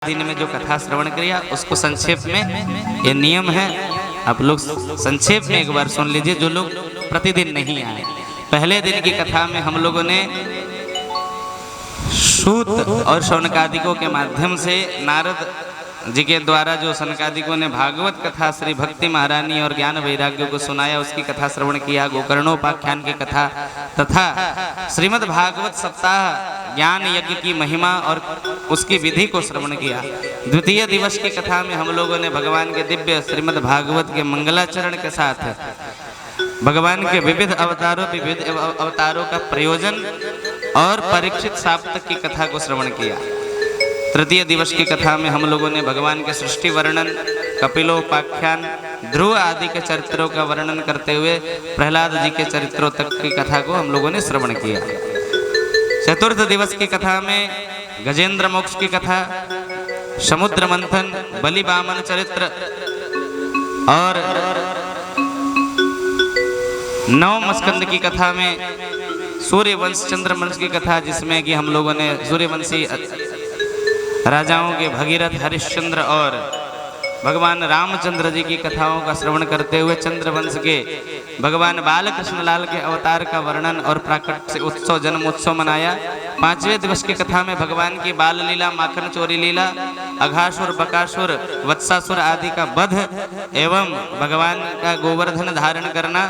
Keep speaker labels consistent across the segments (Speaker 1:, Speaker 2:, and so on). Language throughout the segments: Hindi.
Speaker 1: दिन में जो कथा श्रवण किया उसको संक्षेप में, ये नियम है, आप लोग संक्षेप में एक बार सुन लीजिए जो लोग प्रतिदिन नहीं आए। पहले दिन की कथा में हम लोगों ने सूत और शौनकादिकों के माध्यम से नारद जी के द्वारा जो सनकादिकों ने भागवत कथा श्री भक्ति महारानी और ज्ञान वैराग्य को सुनाया, उसकी कथा श्रवण किया। गोकर्णोपाख्यान की कथा तथा श्रीमद् भागवत सप्ताह ज्ञान यज्ञ की महिमा और उसकी विधि को श्रवण किया। द्वितीय दिवस की कथा में हम लोगों ने भगवान के दिव्य श्रीमद् भागवत के मंगलाचरण के साथ भगवान के विविध अवतारों का प्रयोजन और परीक्षित साप्तक की कथा को श्रवण किया। तृतीय दिवस की कथा में हम लोगों ने भगवान के सृष्टि वर्णन, कपिलोपाख्यान, ध्रुव आदि के चरित्रों का वर्णन करते हुए प्रहलाद जी के चरित्रों तक की कथा को हम लोगों ने श्रवण किया। चतुर्थ दिवस की कथा में गजेंद्र मोक्ष की कथा, समुद्र मंथन, बलि वामन चरित्र और नवम स्कंद की कथा में सूर्यवंश चंद्रवंश की कथा, जिसमें कि हम लोगों ने सूर्यवंशी राजाओं के भगीरथ, हरिश्चंद्र और भगवान रामचंद्र जी की कथाओं का श्रवण करते हुए चंद्रवंश के भगवान बालकृष्ण लाल के अवतार का वर्णन और प्राकट्य से उत्सव, जन्म उत्सव मनाया। पांचवें दिवस की कथा में भगवान की बाल लीला, माखन चोरी लीला, अघासुर, बकासुर, वत्सासुर आदि का वध एवं भगवान का गोवर्धन धारण करना,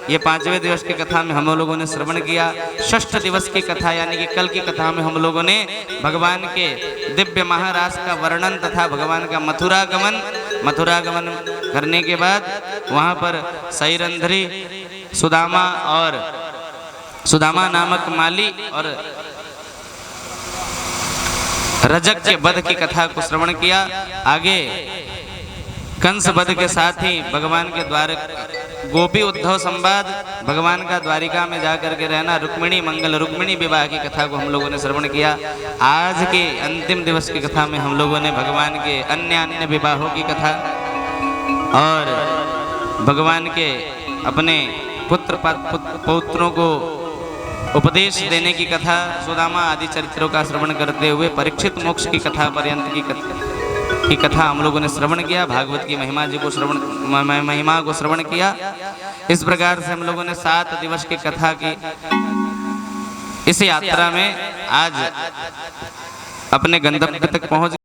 Speaker 1: ये पांचवें दिवस की कथा में हम लोगों ने श्रवण किया। षष्ठ दिवस की कथा यानी कि कल की कथा में हम लोगों ने भगवान के दिव्य महारास का वर्णन तथा भगवान का मथुरागमन करने के बाद वहाँ पर सैरंध्री, सुदामा नामक माली और रजक के वध की कथा को श्रवण किया। आगे कंस वध के साथ ही भगवान के द्वार गोपी उद्धव संवाद, भगवान का द्वारिका में जाकर के रहना, रुक्मिणी मंगल, रुक्मिणी विवाह की कथा को हम लोगों ने श्रवण किया। आज के अंतिम दिवस की कथा में हम लोगों ने भगवान के अन्य विवाहों की कथा और भगवान के अपने पौत्रों को उपदेश देने की कथा, सुदामा आदि चरित्रों का श्रवण करते हुए परीक्षित मोक्ष की कथा पर्यंत की कथा हम लोगों ने श्रवण किया। भागवत की महिमा को श्रवण किया। इस प्रकार से हम लोगों ने 7 दिवस की कथा की इस यात्रा में आज अपने गंतव्य तक पहुंच